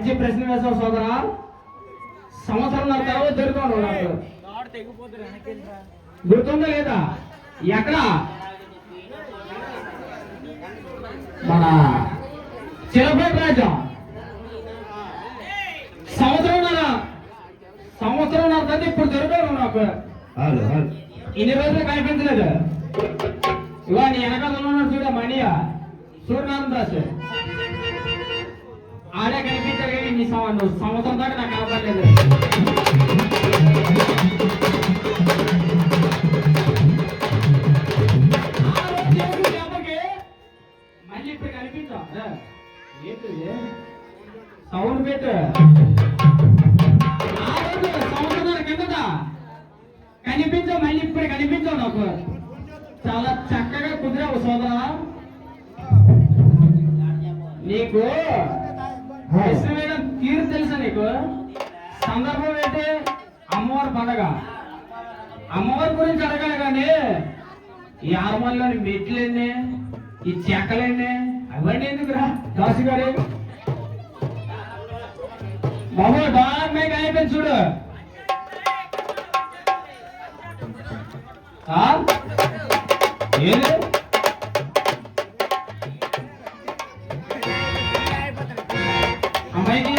మంచి ప్రశ్న వేసావు సోదరా. సంవత్సరం తర్వాత దొరుకుతాను నాకు గుర్తుందా లేదా? ఎక్కడ మన చిలపేట రాజా సంవత్సరం తర్వాత ఇప్పుడు దొరికాను నాకు. ఇన్ని రోజులు కనిపించలేదు. ఇవా నీ వెనకాల ఉన్నాడు చూడ మణియా సూర్యనారాయణ దాస్ ఆడే కనిపించారు కానీ నీ సంవత్సరం దాకా నాకు కనపడలేదు. మళ్ళీ ఇప్పుడు కనిపించా సౌండ్ పెట్టు. ఆ రోజు సంవత్సరాల కిందట కనిపించావు, మళ్ళీ ఇప్పుడు కనిపించావు నాకు. చాలా చక్కగా కుదిరావు సోదరా. నీకు ప్రశ్న వేయడం తీరు తెలుసా నీకు? సందర్భం ఏంటి? అమ్మవారి పండగ. అమ్మవారి గురించి అడగాలి కానీ ఈ ఆర్మల్లోని మెట్లెన్ని, ఈ చెక్కలెన్ని, అవన్నీ ఎందుకురా దాసు గారు? బాబు డాలర్ మేక అయిపోయింది చూడు. ఏది అమ్మాయికి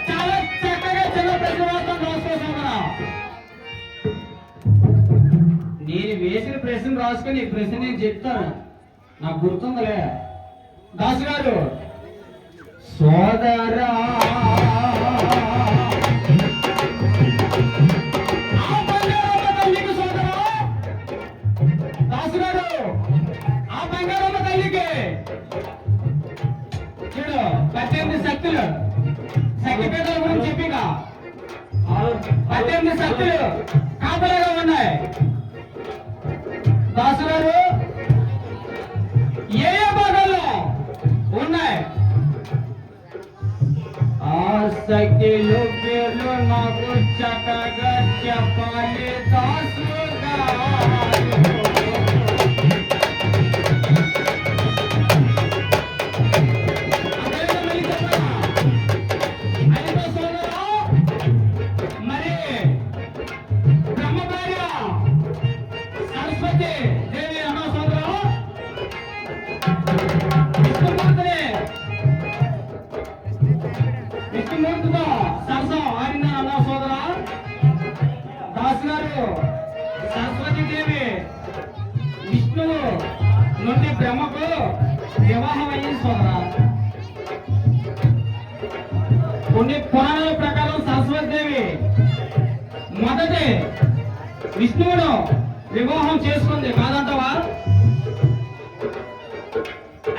చాలా చక్కగా చిన్న ప్రశ్న రాసుకుంటున్నా. నేను వేసిన ప్రశ్న రాసుకొని ఈ ప్రశ్న నేను చెప్తాను. నాకు గుర్తుందిలే దాసు గారు. సోదరా దాసు గారు, ఆ బంగారమ్మ తల్లికి చూడు 18 శక్తులు, శక్తిపీఠాల గురించి చెప్పిగా 18 శక్తులు కాపలాగా ఉన్నాయి. దాసు గారు ఏ ఏ భాగాల్లో ఉన్నాయి? ఆ శక్తులు పేర్లు నాకు చక్కగా చెప్పాలి దాసు గారు. సరస్వతీదేవి విష్ణువు నుండి బ్రహ్మకు వివాహం అయ్యింది సోదరా. కొన్ని పురాణాల ప్రకారం సరస్వతీదేవి మొదటి విష్ణువును వివాహం చేసుకుంది కాదంటవా?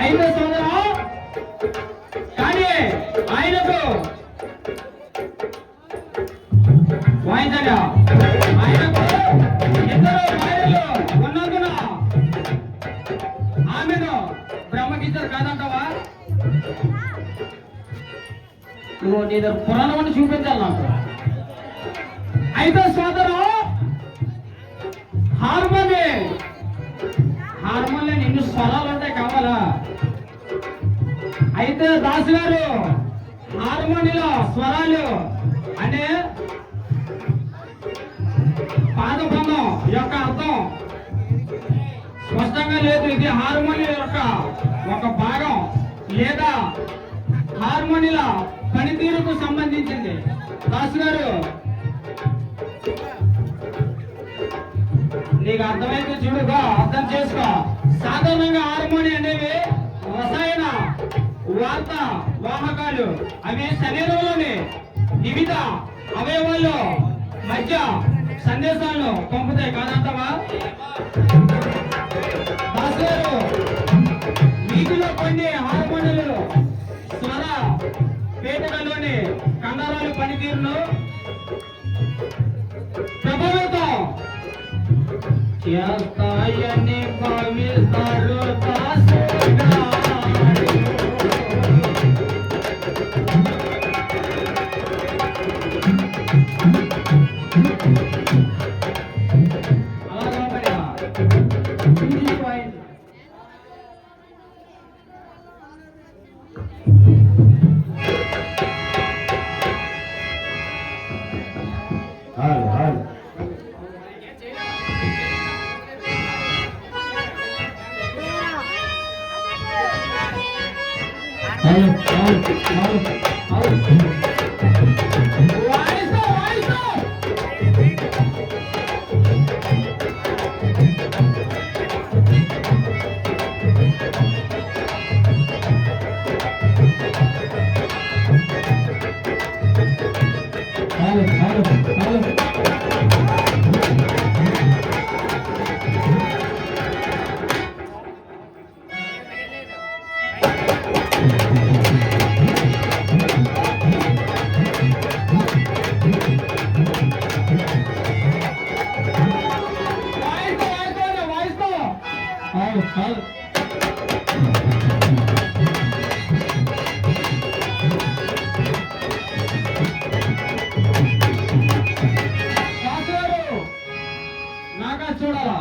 అయితే సోదరా కానీ ఆయనకు వాయించగా ఆయనకు ఇద్దరు భార్యలు ఉన్నందున ఆమెను బ్రహ్మకిద్దరు కాదంటవా? నువ్వు నీ దగ్గర పురాణం అని చూపించాలి నాకు. అయితే సోదరు హార్మోనియం ఎన్ని స్వరాలు ఉంటాయి కావాలా? అయితే దాసు గారు హార్మోనియంలో స్వరాలు అంటే పాదబంధం యొక్క అర్థం స్పష్టంగా లేదు. ఇది హార్మోనియం యొక్క ఒక భాగం లేదా హార్మోనియాల పనితీరుకు సంబంధించింది. దాసు గారు నీకు అర్థమైతే చూడుగా అర్థం చేసుకో. సాధారణంగా హార్మోనియం అనేవి రసాయన వార్త వాహకాలు. అవి శరీరంలోని వివిధ అవయవాల్లో మధ్య సందేశాలను పంపుతాయి కాదంటవా? వీటిలో కొన్ని హార్మోనియాలు స్వర పేటలోని కండరాలు పనితీరును ప్రభావితం చేస్తాయని భావిస్తారు దాసు గారు. చూడాలా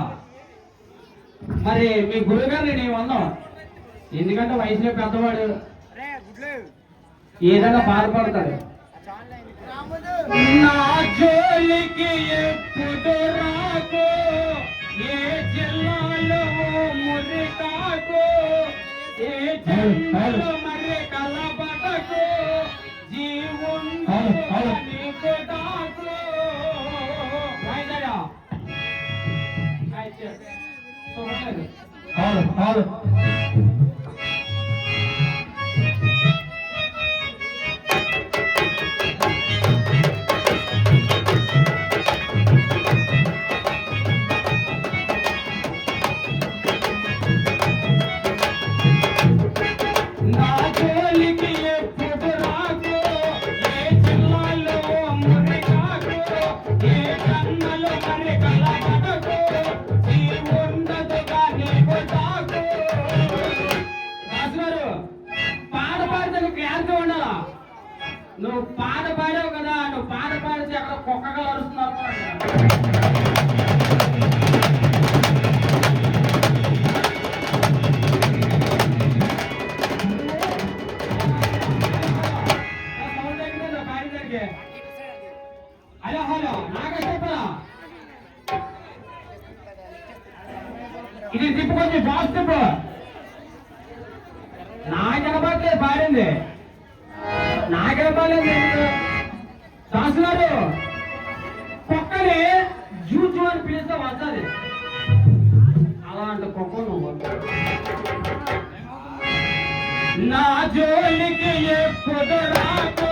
మరి మీ గురుగారు నేను అన్నాం, ఎందుకంటే వయసులో పెద్దవాడు ఏదైనా బాధపడతాడు. నా జోలికి ఎప్పుడు రాకో, ఏ జిల్లాలో మురికాకో, ఏ జిల్లాలో మరి కలబడకో, జీవుండో నీకు దాకో. నువ్వు పాట పాడావు కదా, నువ్వు పాట పాడితే అక్కడ కుక్కగా అరుస్తున్నారు. హలో హలో నాగా చెప్పరా, ఇది తిప్పు, కొంచెం ఫాస్ట్ తిప్పు. నాకెనబట్లేదు పాడింది, నాకెనబాలేదు. దాసు గారు కుక్కని జూజు అని పిలిస్తే వస్తుంది, అలాంటి కుక్క నువ్వు. నా జోలికి ఎప్పుడు రాకో,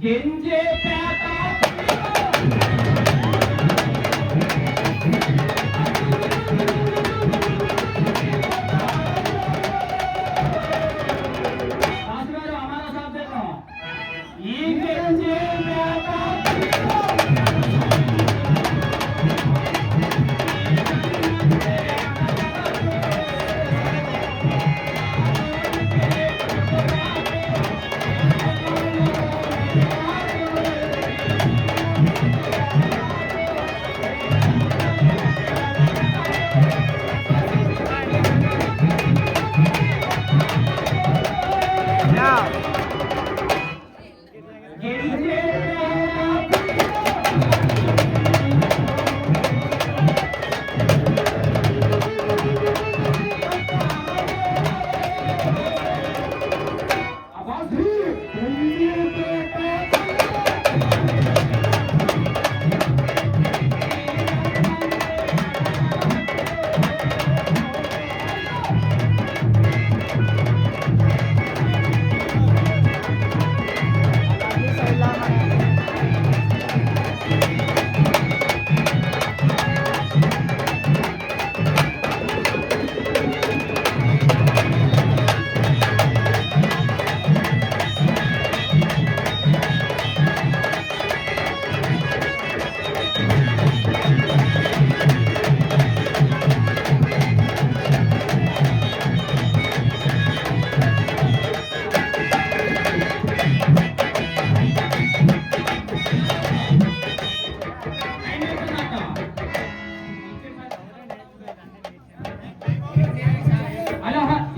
గింజే పేట हमारा साथ देखो, ये गिंजे पेट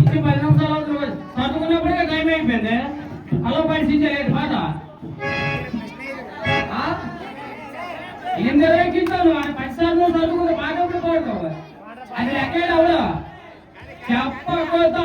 వచ్చి 10 నిమిషాలు చదువుకున్నప్పుడే టైం అయిపోయింది. అలా పరిశీలించలేదు పాట ఎందుకు ఎక్కించాను 10 సార్లు చదువుకుంటే పాట ఎప్పుడు పాడుతావు అది ఎక్కడ అవడా చెప్పకపోతా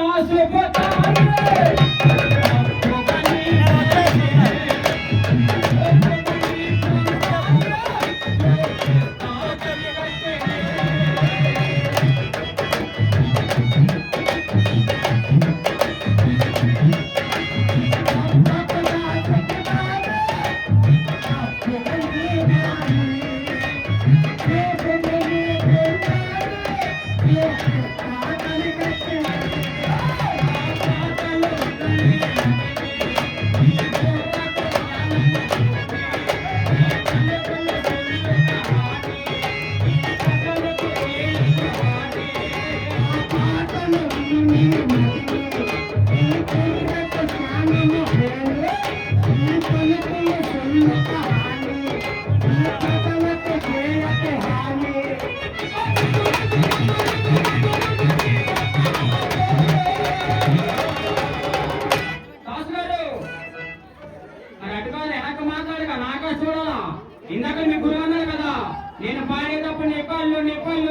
ఇందాక మీ గురువు అన్నారు కదా నేను పాడేటప్పుడు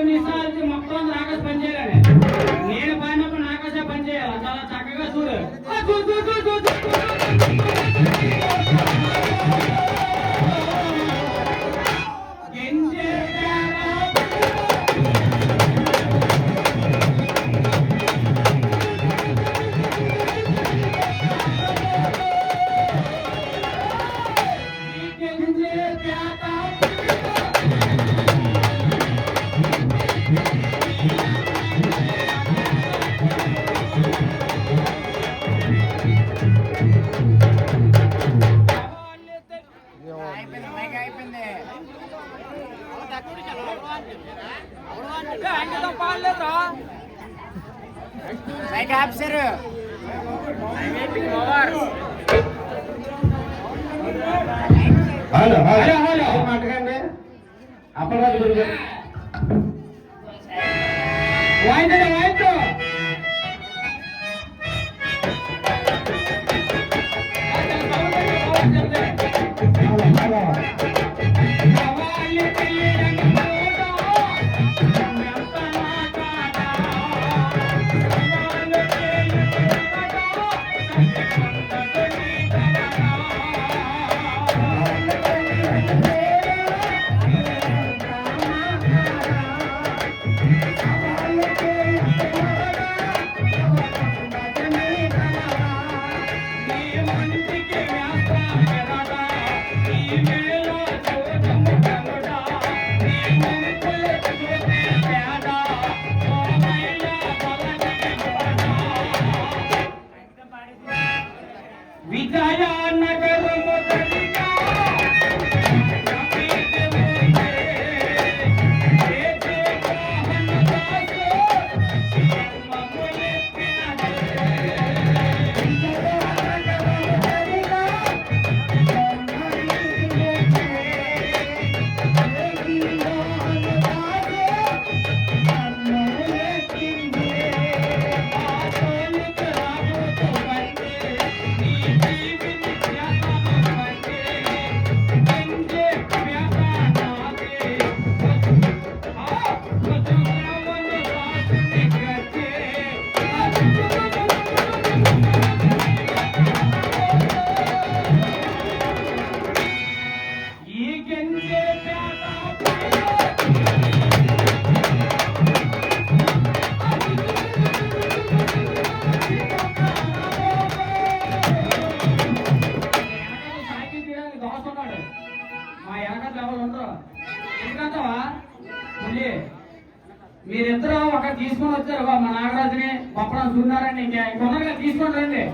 నీ సార్లు మొత్తం నాకాశ పని చేయాలని నేను పాడినప్పుడు నాకాశ పని చేయాలి చాలా చక్కగా చూడు హలో మాట్లాడండి అప్పటిదాకా గురువు మీరిద్దరూ ఒక తీసుకొని వచ్చారు మా నాగరాజుని పప్పడం చూడారని ఇంకొన్నగా తీసుకొని రండి